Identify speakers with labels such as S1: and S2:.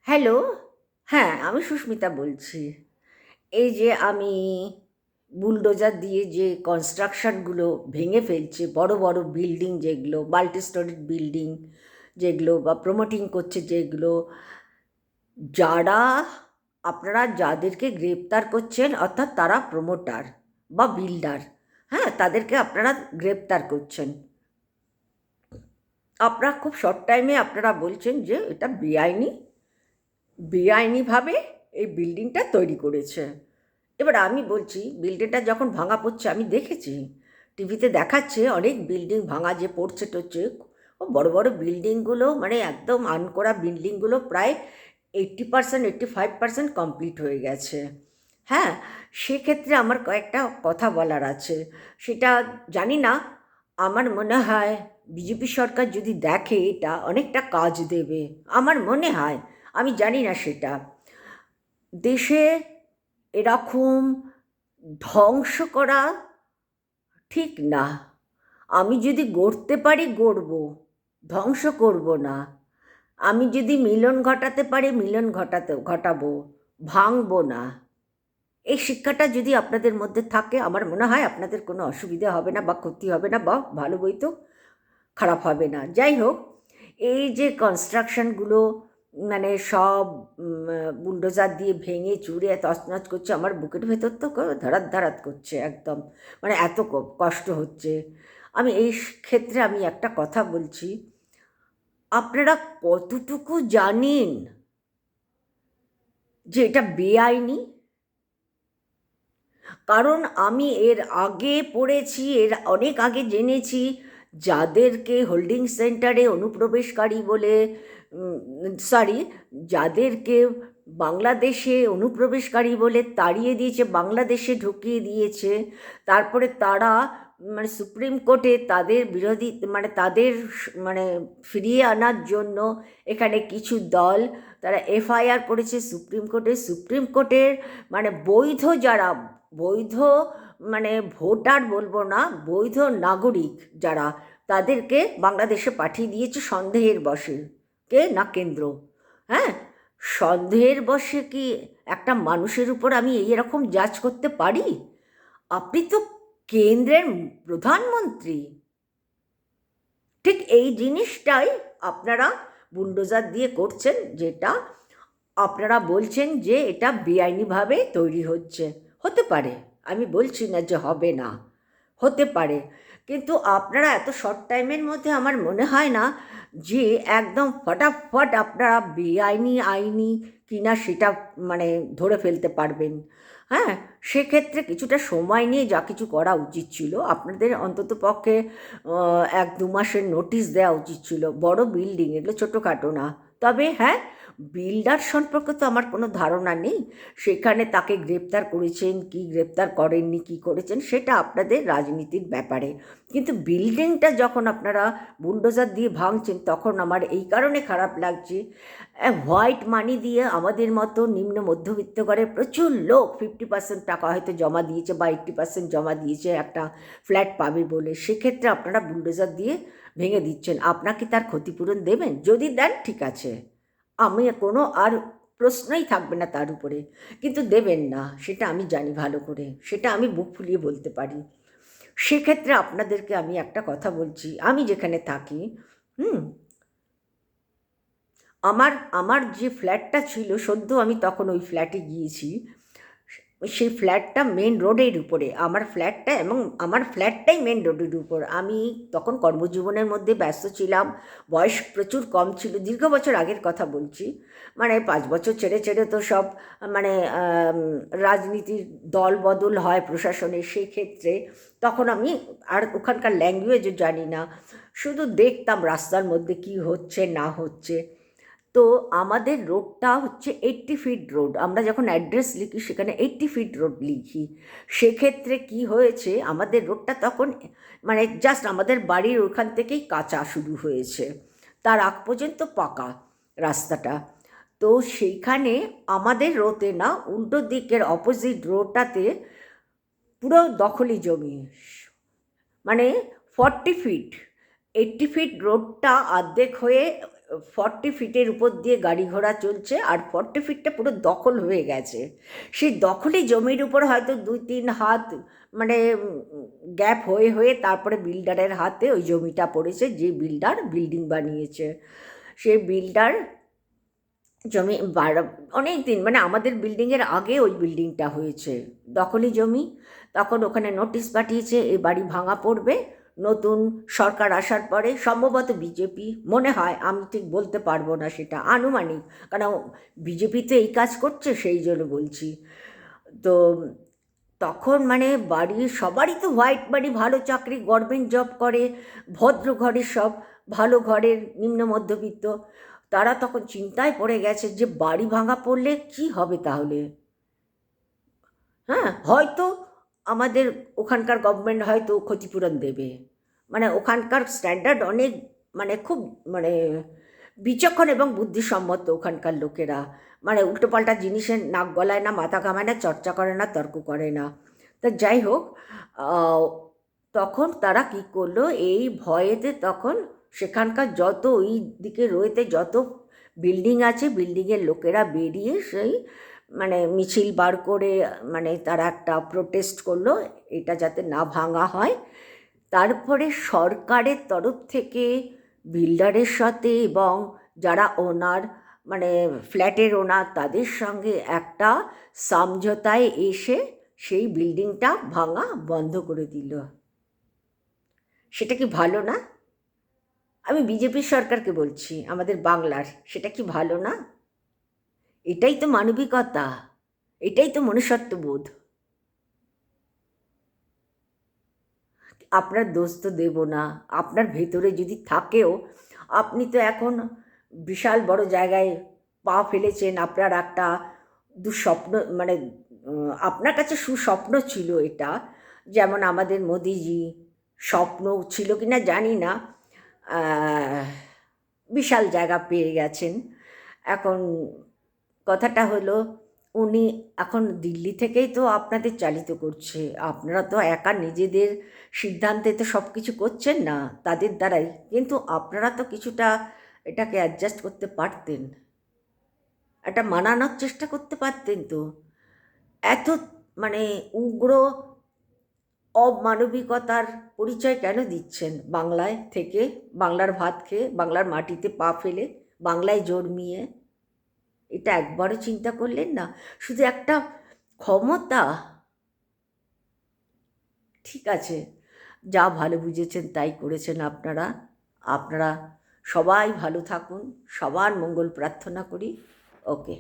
S1: Hello. হ্যাঁ, আমি সুস্মিতা বলছি। এই যে আমি বুলডোজার দিয়ে যে কনস্ট্রাকশনগুলো ভেঙে ফেলছে, বড় বড় বিল্ডিং যেগুলো, মাল্টি স্টোরিড বিল্ডিং যেগুলো বা প্রমোটিং করছে যেগুলো, যারা আপনারা যাদেরকে গ্রেপ্তার করছেন অর্থাৎ তারা প্রমোটার বা বিল্ডার, হ্যাঁ? তাদেরকে আপনারা গ্রেপ্তার করছেন। আপনারা খুব শর্ট টাইমে আপনারা বলছেন যে এটা বেআইনিভাবে এই বিল্ডিংটা তৈরি করেছে। এবার আমি বলছি, বিল্ডিংটা যখন ভাঙা পড়ছে আমি দেখেছি, টিভিতে দেখাচ্ছে অনেক বিল্ডিং ভাঙা যে পড়ছে টড়ছে। ও বড় বড় বিল্ডিংগুলো মানে একদম আনকোরা বিল্ডিংগুলো প্রায় 80% 85% কমপ্লিট হয়ে গেছে। হ্যাঁ, সেক্ষেত্রে আমার কয়েকটা কথা বলার আছে। সেটা জানি না, আমার মনে হয় বিজেপি সরকার যদি দেখে এটা অনেকটা কাজ দেবে আমার মনে হয়। আমি জানি না সেটা দেশে এরকম ধ্বংস করা ঠিক না। আমি যদি গড়তে পারি গড়ব, ধ্বংস করব না। আমি যদি মিলন ঘটাতে পারি ঘটাবো, ভাঙবো না। এই শিক্ষাটা যদি আপনাদের মধ্যে থাকে আমার মনে হয় আপনাদের কোনো অসুবিধা হবে না বা ক্ষতি হবে না বা ভালো বইতো খারাপ হবে না। যাই হোক, এই যে কনস্ট্রাকশনগুলো মানে সব বুলডোজার দিয়ে ভেঙে চুরে তছনছ করছে, আমার বুকের ভেতর তো ধারাত ধারাত করছে একদম। মানে এত কষ্ট হচ্ছে। আমি এই ক্ষেত্রে আমি একটা কথা বলছি, আপনারা কতটুকু জানেন যে এটা বেআইনি? কারণ আমি এর আগে পড়েছি, এর অনেক আগে জেনেছি যাদেরকে হোল্ডিং সেন্টারে অনুপ্রবেশকারী বলে, সরি, যাদেরকে বাংলাদেশে অনুপ্রবেশকারী বলে তাড়িয়ে দিয়েছে, বাংলাদেশে ঢুকিয়ে দিয়েছে, তারপরে তারা মানে সুপ্রিম কোর্টে তাদের বিরোধী মানে তাদের মানে ফিরিয়ে আনার জন্য এখানে কিছু দল তারা এফআইআর করেছে সুপ্রিম কোর্টে। সুপ্রিম কোর্টের মানে বৈধ যারা, বৈধ মানে ভোটার বলবো না, বৈধ নাগরিক যারা, তাদেরকে বাংলাদেশে পাঠিয়ে দিয়েছে সন্দেহের বশে। কে না কেন্দ্র। হ্যাঁ, সন্দেহের বশে কি একটা মানুষের উপর আমি এইরকম জাজ করতে পারি? আপনি তো কেন্দ্রের প্রধানমন্ত্রী। ঠিক এই জিনিসটাই আপনারা বুলডোজার দিয়ে করছেন, যেটা আপনারা বলছেন যে এটা বেআইনিভাবে তৈরি হচ্ছে। হতে পারে, আমি বলছি না যে হবে না, হতে পারে, কিন্তু আপনারা এত শর্ট টাইমের মধ্যে আমার মনে হয় না যে একদম ফটাফট আপনারা বেআইনি আইনি কিনা সেটা মানে ধরে ফেলতে পারবেন। হ্যাঁ, সেক্ষেত্রে কিছুটা সময় নিয়ে যা কিছু করা উচিত ছিল আপনাদের, অন্তত পক্ষে 1-2 মাসের নোটিশ দেওয়া উচিত ছিল। বড় বিল্ডিং, এগুলো ছোটোখাটো না। তবে হ্যাঁ, বিল্ডার সম্পর্কে তো আমার কোনো ধারণা নেই। সেখানে তাকে গ্রেপ্তার করেছেন কি গ্রেপ্তার করেননি, কি করেছেন সেটা আপনাদের রাজনীতির ব্যাপারে। কিন্তু বিল্ডিংটা যখন আপনারা বুলডোজার দিয়ে ভাঙছেন তখন আমার এই কারণে খারাপ লাগছে, হোয়াইট মানি দিয়ে আমাদের মতো নিম্ন মধ্যবিত্ত করে প্রচুর লোক 50% টাকা হয়তো জমা দিয়েছে বা 80% জমা দিয়েছে একটা ফ্ল্যাট পাবে বলে। সেক্ষেত্রে আপনারা বুলডোজার দিয়ে ভেঙে দিচ্ছেন। আপনাকে তার ক্ষতিপূরণ দেবেন? যদি দেন ঠিক আছে, আমি কোনো আর প্রশ্নই থাকবে না তার উপরে। কিন্তু দেবেন না সেটা আমি জানি ভালো করে, সেটা আমি বুক ফুলিয়ে বলতে পারি। সেক্ষেত্রে আপনাদেরকে আমি একটা কথা বলছি, আমি যেখানে থাকি, হুম, আমার আমার যে ফ্ল্যাটটা ছিল সদ্য আমি তখন ওই ফ্ল্যাটে গিয়েছি। সেই ফ্ল্যাটটা মেন রোডের উপরে আমার ফ্ল্যাটটা, এবং আমার ফ্ল্যাটটাই মেন রোডের উপর। আমি তখন কর্মজীবনের মধ্যে ব্যস্ত ছিলাম, বয়স প্রচুর কম ছিল, দীর্ঘ বছর আগের কথা বলছি। মানে 5 বছর ছেড়ে ছেড়ে তো সব মানে রাজনীতির দল বদল হয় প্রশাসনের, সেই ক্ষেত্রে তখন আমি আর ওখানকার ল্যাঙ্গুয়েজও জানি না, শুধু দেখতাম রাস্তার মধ্যে কি হচ্ছে না হচ্ছে। তো আমাদের রোডটা হচ্ছে 80 ফিট রোড। আমরা যখন অ্যাড্রেস লিখি সেখানে 80 ফিট রোড লিখি। সেক্ষেত্রে কি হয়েছে, আমাদের রোডটা তখন মানে জাস্ট আমাদের বাড়ির ওখান থেকেই কাঁচা শুরু হয়েছে, তার আগ পর্যন্ত পাকা রাস্তাটা। তো সেইখানে আমাদের রোতে না, উল্টো দিকের অপোজিট রোডটাতে পুরো দখলি জমি, মানে 40 ফিট, 80 ফিট রোডটা অর্ধেক হয়ে 40 ফিটের উপর দিয়ে গাড়ি ঘোড়া চলছে, আর 40 ফিটটা পুরো দখল হয়ে গেছে। সেই দখলি জমির উপর হয়তো 2-3 হাত মানে গ্যাপ হয়ে হয়ে তারপরে বিল্ডারের হাতে ওই জমিটা পড়েছে, যে বিল্ডার বিল্ডিং বানিয়েছে। সেই বিল্ডার জমি অনেক দিন, মানে আমাদের বিল্ডিংয়ের আগে ওই বিল্ডিংটা হয়েছে, দখলি জমি। তখন ওখানে নোটিশ পাঠিয়েছে এ বাড়ি ভাঙা পড়বে। নতুন সরকার আসার পরে সম্ভবত বিজেপি, মনে হয়, আমি ঠিক বলতে পারবো না, সেটা আনুমানিক, কারণ বিজেপি তো এই কাজ করছে, সেই জন্য বলছি। তো তখন মানে বাড়ি সবারই তো হোয়াইট বাড়ি, ভালো চাকরি, গভর্নমেন্ট জব করে, ভদ্র ঘরের সব, ভালো ঘরের নিম্ন মধ্যবিত্ত, তারা তখন চিন্তায় পড়ে গেছে যে বাড়ি ভাঙা পড়লে কি হবে তাহলে। হ্যাঁ, হয়তো আমাদের ওখানকার গভর্নমেন্ট হয়তো ক্ষতিপূরণ দেবে, মানে ওখানকার স্ট্যান্ডার্ড অনেক, মানে খুব, মানে বিচক্ষণ এবং বুদ্ধিসম্মত ওখানকার লোকেরা, মানে উল্টোপাল্টা জিনিসের নাক গলায় না, মাথা ঘামায় না, চর্চা করে না, তর্ক করে না। তা যাই হোক, আহ, তখন তারা কি করলো, এই ভয়েতে তখন সেখানকার যত ওই দিকে রয়েতে যত বিল্ডিং আছে, বিল্ডিংয়ের লোকেরা বেরিয়ে সেই মানে মিছিল বার করে, মানে তারা একটা প্রোটেস্ট করলো এটা যাতে না ভাঙা হয়। তারপরে সরকারের তরফ থেকে বিল্ডারের সাথে এবং যারা ওনার, মানে ফ্ল্যাটের ওনার, তাদের সঙ্গে একটা সমঝোতায় এসে সেই বিল্ডিংটা ভাঙা বন্ধ করে দিল। সেটা কি ভালো না? আমি বিজেপির সরকারকে বলছি, আমাদের বাংলার, সেটা কি ভালো না? এটাই তো মানবিকতা, এটাই তো মনুষ্যত্ববোধ। আপনার দোষ তো দেব না, আপনার ভেতরে যদি থাকেও, আপনি তো এখন বিশাল বড় জায়গায় পা ফেলেছেন, আপনার একটা দুঃস্বপ্ন, মানে আপনার কাছে সুস্বপ্ন ছিল এটা, যেমন আমাদের মোদিজি স্বপ্ন ছিল কি না জানি না, বিশাল জায়গা পেয়ে গেছেন। এখন কথাটা হলো, উনি এখন দিল্লি থেকেই তো আপনাদের চালিত করছে, আপনারা তো একা নিজেদের সিদ্ধান্তে তো সব কিছু করছেন না, তাদের দ্বারাই, কিন্তু আপনারা তো কিছুটা এটাকে অ্যাডজাস্ট করতে পারতেন, এটা মানানোর চেষ্টা করতে পারতেন তো। এত মানে উগ্র অমানবিকতার পরিচয় কেন দিচ্ছেন বাংলায় থেকে, বাংলার ভাত খেয়ে, বাংলার মাটিতে পা ফেলে, বাংলায় জন্মিয়ে? এটা একবারও চিন্তা করলেন না? শুধু একটা ক্ষমতা। ঠিক আছে, যা ভালো বুঝেছেন তাই করেছেন আপনারা। আপনারা সবাই ভালো থাকুন, সবার মঙ্গল প্রার্থনা করি। ওকে।